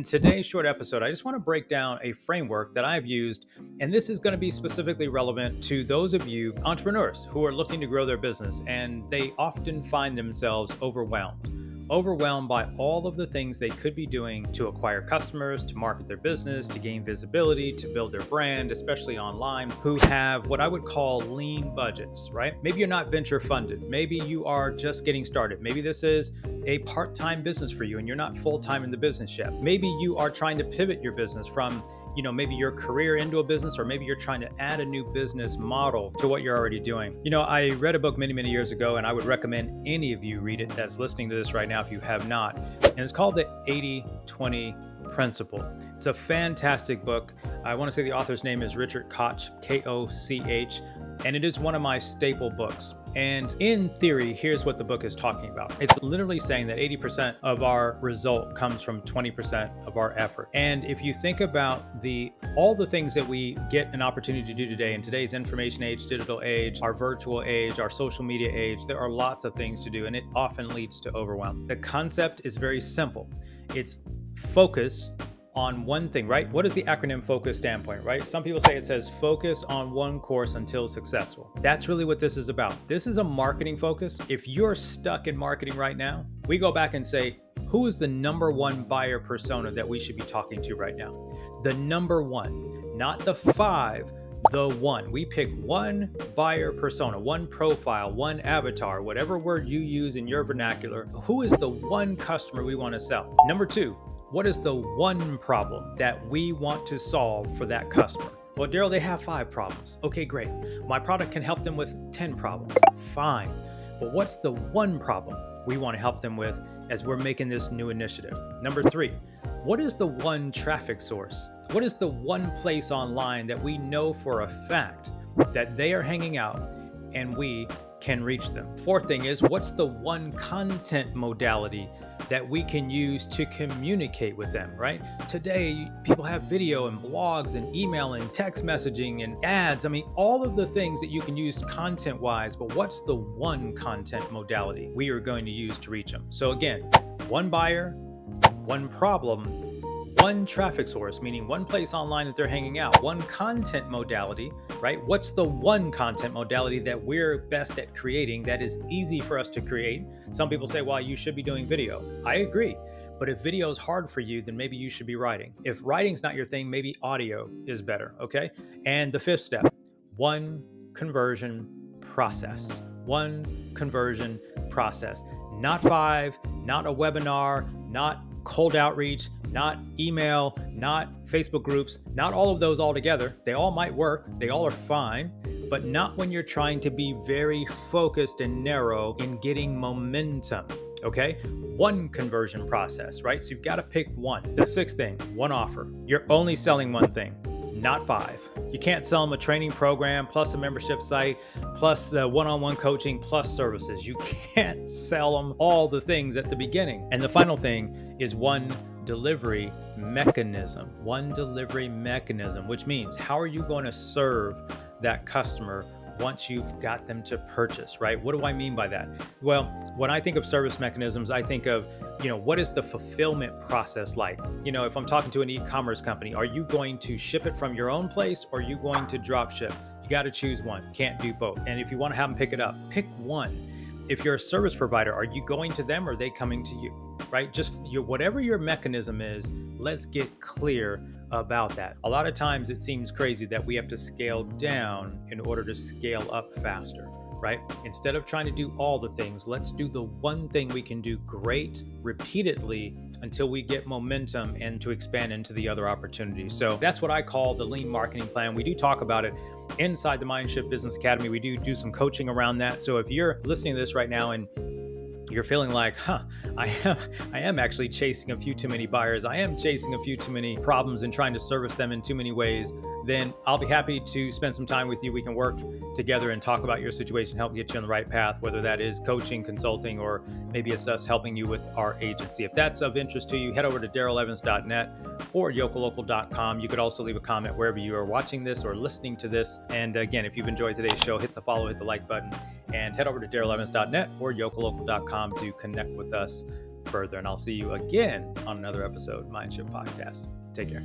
In today's short episode, I just want to break down a framework that I've used, and this is going to be specifically relevant to those of you entrepreneurs who are looking to grow their business, and they often find themselves overwhelmed by all of the things they could be doing to acquire customers, to market their business, to gain visibility, to build their brand, especially online, who have what I would call lean budgets, right? Maybe you're not venture funded. Maybe you are just getting started. Maybe this is a part-time business for you and you're not full-time in the business yet. Maybe you are trying to pivot your business from maybe your career into a business, or maybe you're trying to add a new business model to what you're already doing. I read a book many years ago, and I would recommend any of you read it that's listening to this right now if you have not. And it's called the 80-20 Principle. It's a fantastic book. I want to say the author's name is Richard Koch, Koch, and it is one of my staple books. And in theory, here's what the book is talking about. It's literally saying that 80% of our result comes from 20% of our effort. And if you think about all the things that we get an opportunity to do today in today's information age, digital age, our virtual age, our social media age, there are lots of things to do, and it often leads to overwhelm. The concept is very simple. It's focus on one thing, right? What does the acronym FOCUS stand for, right? Some people say it says focus on one course until successful. That's really what this is about. This is a marketing focus. If you're stuck in marketing right now, we go back and say, who is the number one buyer persona that we should be talking to right now? The number one, not the five, the one. We pick one buyer persona, one profile, one avatar, whatever word you use in your vernacular. Who is the one customer we want to sell? Number two, what is the one problem that we want to solve for that customer? Well, Darrell, they have 5 problems. Okay, great. My product can help them with 10 problems. Fine. But what's the one problem we want to help them with as we're making this new initiative? Number 3, what is the one traffic source? What is the one place online that we know for a fact that they are hanging out and we can reach them? 4th thing is, what's the one content modality that we can use to communicate with them, right? Today, people have video and blogs and email and text messaging and ads. I mean, all of the things that you can use content-wise, but what's the one content modality we are going to use to reach them? So again, one buyer, one problem, one traffic source, meaning one place online that they're hanging out, one content modality, right? What's the one content modality that we're best at creating that is easy for us to create? Some people say, well, you should be doing video. I agree. But if video is hard for you, then maybe you should be writing. If writing's not your thing, maybe audio is better, okay? And the 5th step, one conversion process. One conversion process. Not 5, not a webinar, not cold outreach, not email, not Facebook groups, not all of those all together. They all might work. They all are fine, but not when you're trying to be very focused and narrow in getting momentum. Okay? One conversion process, right? So you've got to pick one. The 6th thing, one offer. You're only selling one thing, not 5. You can't sell them a training program plus a membership site plus the one-on-one coaching plus services. You can't sell them all the things at the beginning. And the final thing is one delivery mechanism. One delivery mechanism, which means how are you going to serve that customer once you've got them to purchase, right? What do I mean by that? Well, when I think of service mechanisms, I think of, what is the fulfillment process like? If I'm talking to an e-commerce company, are you going to ship it from your own place or are you going to drop ship? You got to choose one. Can't do both. And if you want to have them pick it up, pick one. If you're a service provider, are you going to them or are they coming to you, right? Just whatever your mechanism is, let's get clear about that. A lot of times it seems crazy that we have to scale down in order to scale up faster, right? Instead of trying to do all the things, let's do the one thing we can do great repeatedly until we get momentum and to expand into the other opportunities. So that's what I call the lean marketing plan. We do talk about it inside the MindShift Business Academy. We do some coaching around that. So if you're listening to this right now and you're feeling like, I am actually chasing a few too many buyers, I am chasing a few too many problems and trying to service them in too many ways, then I'll be happy to spend some time with you. We can work together and talk about your situation, help get you on the right path, whether that is coaching, consulting, or maybe it's us helping you with our agency. If that's of interest to you, head over to darrellevans.net or yokolocal.com. You could also leave a comment wherever you are watching this or listening to this. And again, if you've enjoyed today's show, hit the follow, hit the like button, and head over to darrellevans.net or yokolocal.com to connect with us further. And I'll see you again on another episode, MindShift Podcast. Take care.